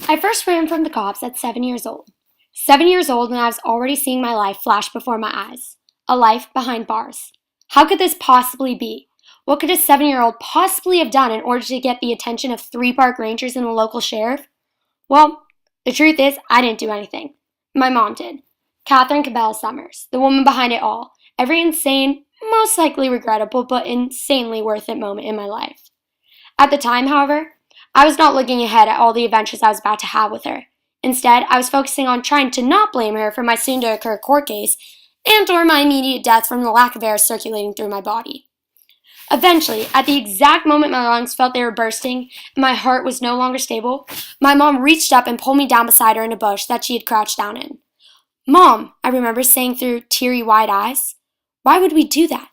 I first ran from the cops at 7 years old. 7 years old, and I was already seeing my life flash before my eyes. A life behind bars. How could this possibly be? What could a 7-year-old possibly have done in order to get the attention of three park rangers and the local sheriff? Well, the truth is, I didn't do anything. My mom did. Catherine Cabell Summers, the woman behind it all. Every insane, most likely regrettable, but insanely worth it moment in my life. At the time, however, I was not looking ahead at all the adventures I was about to have with her. Instead, I was focusing on trying to not blame her for my soon-to-occur court case and or my immediate death from the lack of air circulating through my body. Eventually, at the exact moment my lungs felt they were bursting and my heart was no longer stable, my mom reached up and pulled me down beside her in a bush that she had crouched down in. "Mom," I remember saying through teary-wide eyes, "why would we do that?"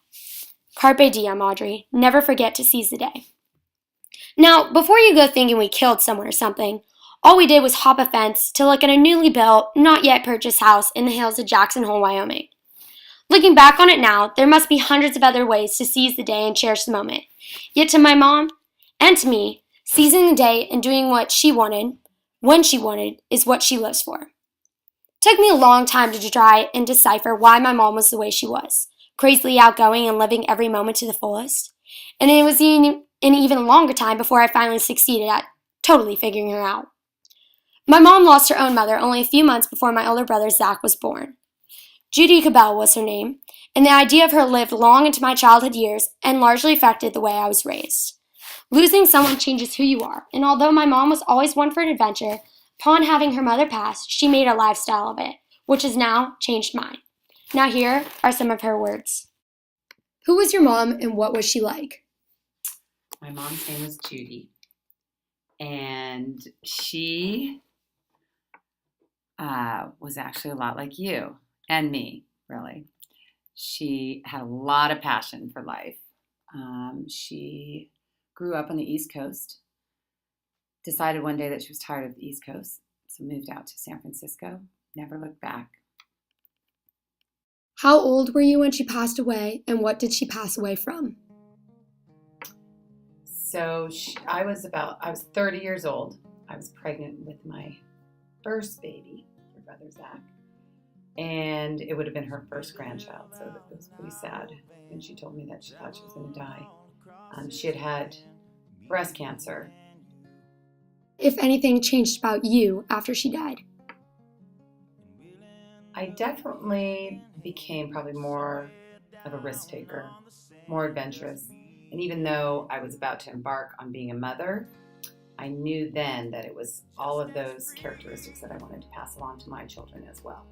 Carpe diem, Audrey. Never forget to seize the day. Now, before you go thinking we killed someone or something, all we did was hop a fence to look at a newly built, not yet purchased house in the hills of Jackson Hole, Wyoming. Looking back on it now, there must be hundreds of other ways to seize the day and cherish the moment. Yet to my mom, and to me, seizing the day and doing what she wanted, when she wanted, is what she lives for. It took me a long time to try and decipher why my mom was the way she was, crazily outgoing and living every moment to the fullest. And it was an even longer time before I finally succeeded at totally figuring her out. My mom lost her own mother only a few months before my older brother Zach was born. Judy Cabell was her name, and the idea of her lived long into my childhood years and largely affected the way I was raised. Losing someone changes who you are, and although my mom was always one for an adventure, upon having her mother pass, she made a lifestyle of it, which has now changed mine. Now here are some of her words. Who was your mom and what was she like? My mom's name was Judy, and she was actually a lot like you and me, really. She had a lot of passion for life. She grew up on the East Coast, decided one day that she was tired of the East Coast, so moved out to San Francisco, never looked back. How old were you when she passed away, and what did she pass away from? So I was 30 years old. I was pregnant with my first baby, her brother Zach, and it would have been her first grandchild, so it was pretty sad. And she told me that she thought she was going to die. She had had breast cancer. If anything changed about you after she died? I definitely became probably more of a risk taker, more adventurous. And even though I was about to embark on being a mother, I knew then that it was all of those characteristics that I wanted to pass along to my children as well.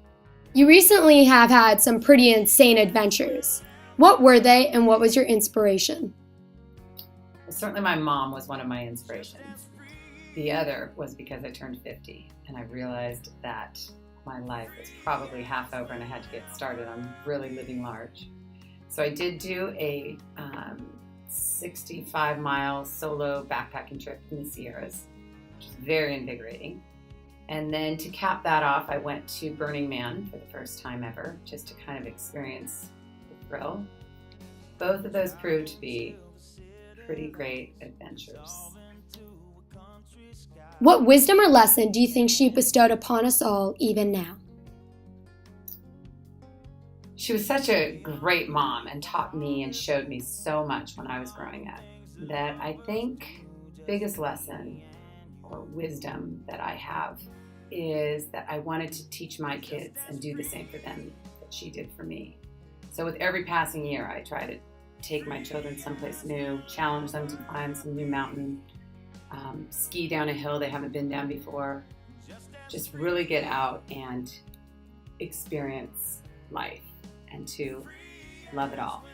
You recently have had some pretty insane adventures. What were they, and what was your inspiration? Well, certainly my mom was one of my inspirations. The other was because I turned 50 and I realized that my life was probably half over and I had to get started on really living large. So I did do a 65-mile solo backpacking trip in the Sierras, which was very invigorating. And then to cap that off, I went to Burning Man for the first time ever, just to kind of experience the thrill. Both of those proved to be pretty great adventures. What wisdom or lesson do you think she bestowed upon us all even now? She was such a great mom and taught me and showed me so much when I was growing up that I think the biggest lesson or wisdom that I have is that I wanted to teach my kids and do the same for them that she did for me. So with every passing year, I try to take my children someplace new, challenge them to climb some new mountain, ski down a hill they haven't been down before, just really get out and experience life and to love it all.